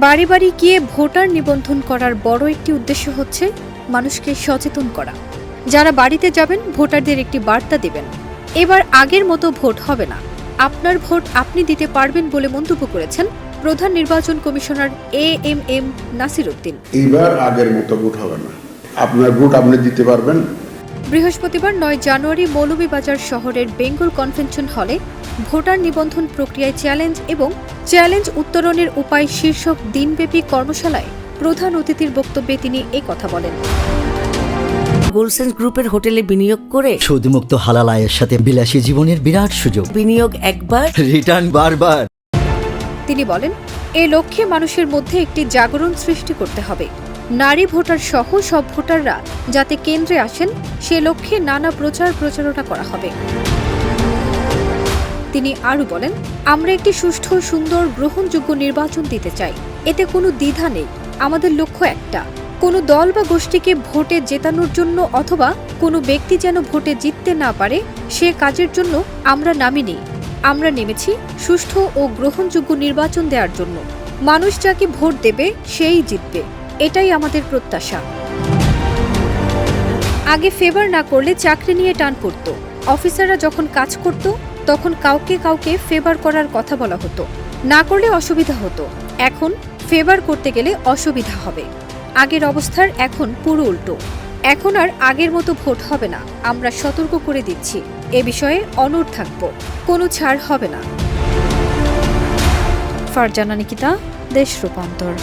বাড়ি বাড়ি গিয়ে ভোটার নিবন্ধন করার বড় একটি উদ্দেশ্য হচ্ছে মানুষকে সচেতন করা। যারা বাড়িতে যাবেন ভোটারদের একটি বার্তা দেবেন, এবার আগের মতো ভোট হবে না, আপনার ভোট আপনি দিতে পারবেন বলে মন্তব্য করেছেন প্রধান নির্বাচন কমিশনার AMM নাসির উদ্দিন। এবার আগের মতো ভোট হবে না, আপনার ভোট আপনি দিতে পারবেন। বৃহস্পতিবার 9 জানুয়ারি মৌলভীবাজার শহরের বেঙ্গল কনভেনশন হলে ভোটার নিবন্ধন প্রক্রিয়ায় চ্যালেঞ্জ এবং চ্যালেঞ্জ উত্তরণের উপায় শীর্ষক দিনব্যাপী কর্মশালায় প্রধান অতিথির বক্তব্যে তিনি কথা বলেন। গোলসেন্স গ্রুপের হোটেলে বিনিয়োগ করে সুদমুক্ত হালাল আয়ের সাথে বিলাসী জীবনের বিরাট সুযোগ। বিনিয়োগ একবার, রিটার্ন বারবার। তিনি বলেন, এ লক্ষ্যে মানুষের মধ্যে একটি জাগরণ সৃষ্টি করতে হবে। নারী ভোটার সহ সব ভোটাররা যাতে কেন্দ্রে আসেন সে লক্ষ্যে নানা প্রচারণা করা হবে। তিনি আরও বলেন, আমরা একটি সুষ্ঠু, সুন্দর, গ্রহণযোগ্য নির্বাচন দিতে চাই। এতে কোনো দ্বিধা নেই। আমাদের লক্ষ্য একটা, কোনো দল বা গোষ্ঠীকে ভোটে জেতানোর জন্য অথবা কোনো ব্যক্তি যেন ভোটে জিততে না পারে সে কাজের জন্য আমরা নামিনি। আমরা নেমেছি সুষ্ঠু ও গ্রহণযোগ্য নির্বাচন দেওয়ার জন্য। মানুষ যাকে ভোট দেবে সেই জিতবে, এটাই আমাদের প্রত্যাশা। আগে ফেভার না করলে চাকরি নিয়ে টান পড়ত। অফিসাররা যখন কাজ করত তখন কাউকে ফেভার করার কথা বলা হতো, না করলে অসুবিধা হতো। এখন ফেভার করতে গেলে অসুবিধা হবে। আগের অবস্থার এখন পুরো উল্টো। এখন আর আগের মতো ভোট হবে না, আমরা সতর্ক করে দিচ্ছি। এ বিষয়ে অনড় থাকব, কোনো ছাড় হবে না। ফারজানা নিকিতা, দেশ রূপান্তর।